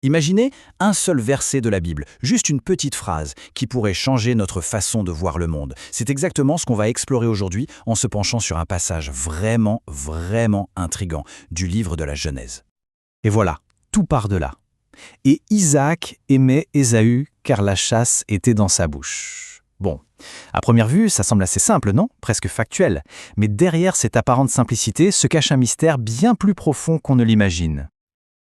Imaginez un seul verset de la Bible, juste une petite phrase qui pourrait changer notre façon de voir le monde. C'est exactement ce qu'on va explorer aujourd'hui en se penchant sur un passage vraiment, vraiment intrigant du livre de la Genèse. Et voilà, tout part de là. Et Isaac aimait Ésaü car la chasse était dans sa bouche. Bon, à première vue, ça semble assez simple, non? Presque factuel. Mais derrière cette apparente simplicité se cache un mystère bien plus profond qu'on ne l'imagine.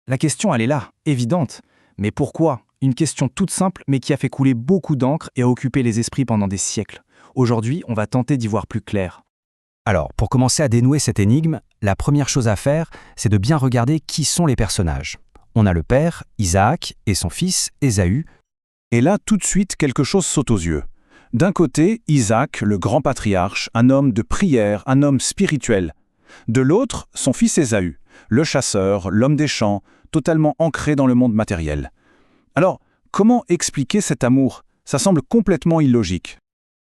La question, elle est là, évidente. Mais pourquoi? Une question toute simple, mais qui a fait couler beaucoup d'encre et a occupé les esprits pendant des siècles. Aujourd'hui, on va tenter d'y voir plus clair. Alors, pour commencer à dénouer cette énigme, la première chose à faire, c'est de bien regarder qui sont les personnages. On a le père, Isaac, et son fils, Ésaü. Et là, tout de suite, quelque chose saute aux yeux. D'un côté, Isaac, le grand patriarche, un homme de prière, un homme spirituel. De l'autre, son fils Ésaü, le chasseur, l'homme des champs, totalement ancré dans le monde matériel. Alors, comment expliquer cet amour? Ça semble complètement illogique.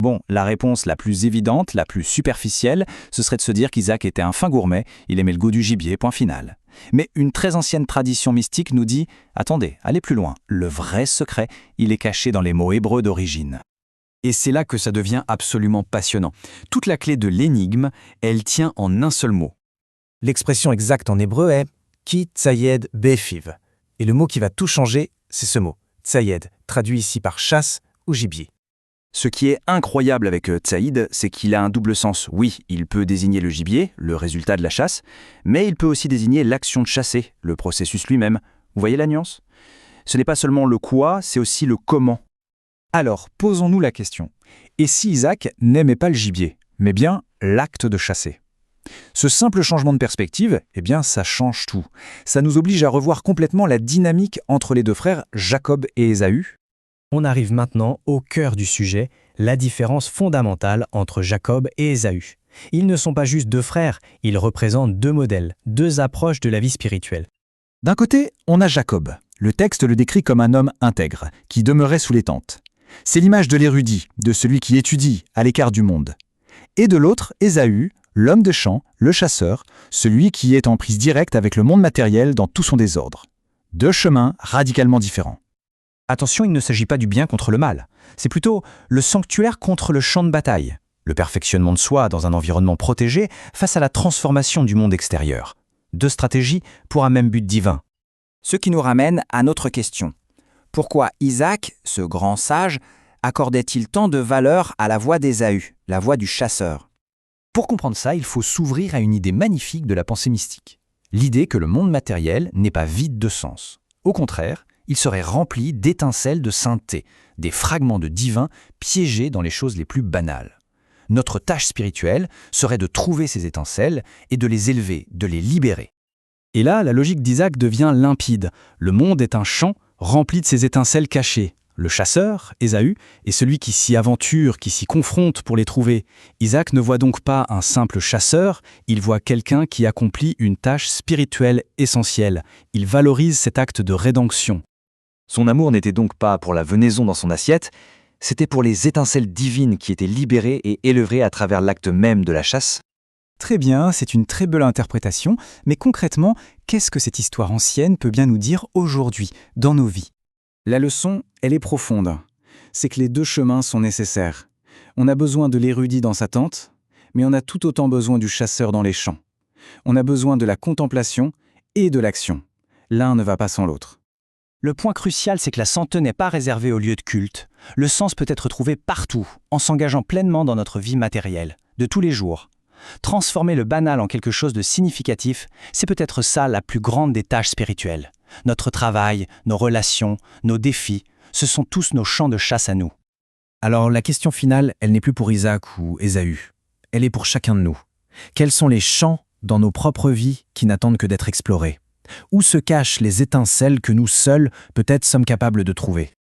Bon, la réponse la plus évidente, la plus superficielle, ce serait de se dire qu'Isaac était un fin gourmet, il aimait le goût du gibier, point final. Mais une très ancienne tradition mystique nous dit « Attendez, allez plus loin, le vrai secret, il est caché dans les mots hébreux d'origine. » Et c'est là que ça devient absolument passionnant. Toute la clé de l'énigme, elle tient en un seul mot. L'expression exacte en hébreu est « ki tsayed befiv ». Et le mot qui va tout changer, c'est ce mot, tsayed, traduit ici par chasse ou gibier. Ce qui est incroyable avec tsaïd, c'est qu'il a un double sens. Oui, il peut désigner le gibier, le résultat de la chasse, mais il peut aussi désigner l'action de chasser, le processus lui-même. Vous voyez la nuance? Ce n'est pas seulement le quoi, c'est aussi le comment. Alors, posons-nous la question. Et si Isaac n'aimait pas le gibier, mais bien l'acte de chasser? Ce simple changement de perspective, eh bien, ça change tout. Ça nous oblige à revoir complètement la dynamique entre les deux frères, Jacob et Ésaü. On arrive maintenant au cœur du sujet, la différence fondamentale entre Jacob et Ésaü. Ils ne sont pas juste deux frères, ils représentent deux modèles, deux approches de la vie spirituelle. D'un côté, on a Jacob. Le texte le décrit comme un homme intègre, qui demeurait sous les tentes. C'est l'image de l'érudit, de celui qui étudie, à l'écart du monde. Et de l'autre, Ésaü, l'homme des champs, le chasseur, celui qui est en prise directe avec le monde matériel dans tout son désordre. Deux chemins radicalement différents. Attention, il ne s'agit pas du bien contre le mal. C'est plutôt le sanctuaire contre le champ de bataille. Le perfectionnement de soi dans un environnement protégé face à la transformation du monde extérieur. Deux stratégies pour un même but divin. Ce qui nous ramène à notre question. Pourquoi Isaac, ce grand sage, accordait-il tant de valeur à la voix d'Ésaü, la voix du chasseur? Pour comprendre ça, il faut s'ouvrir à une idée magnifique de la pensée mystique. L'idée que le monde matériel n'est pas vide de sens. Au contraire, il serait rempli d'étincelles de sainteté, des fragments de divin piégés dans les choses les plus banales. Notre tâche spirituelle serait de trouver ces étincelles et de les élever, de les libérer. Et là, la logique d'Isaac devient limpide. Le monde est un champ rempli de ces étincelles cachées. Le chasseur, Ésaü, est celui qui s'y aventure, qui s'y confronte pour les trouver. Isaac ne voit donc pas un simple chasseur, il voit quelqu'un qui accomplit une tâche spirituelle essentielle. Il valorise cet acte de rédemption. Son amour n'était donc pas pour la venaison dans son assiette, c'était pour les étincelles divines qui étaient libérées et élevées à travers l'acte même de la chasse. Très bien, c'est une très belle interprétation, mais concrètement, qu'est-ce que cette histoire ancienne peut bien nous dire aujourd'hui, dans nos vies? La leçon, elle est profonde. C'est que les deux chemins sont nécessaires. On a besoin de l'érudit dans sa tente, mais on a tout autant besoin du chasseur dans les champs. On a besoin de la contemplation et de l'action. L'un ne va pas sans l'autre. Le point crucial, c'est que la sainteté n'est pas réservée aux lieux de culte. Le sens peut être trouvé partout, en s'engageant pleinement dans notre vie matérielle, de tous les jours. Transformer le banal en quelque chose de significatif, c'est peut-être ça la plus grande des tâches spirituelles. Notre travail, nos relations, nos défis, ce sont tous nos champs de chasse à nous. Alors la question finale, elle n'est plus pour Isaac ou Ésaü. Elle est pour chacun de nous. Quels sont les champs dans nos propres vies qui n'attendent que d'être explorés? Où se cachent les étincelles que nous seuls, peut-être, sommes capables de trouver?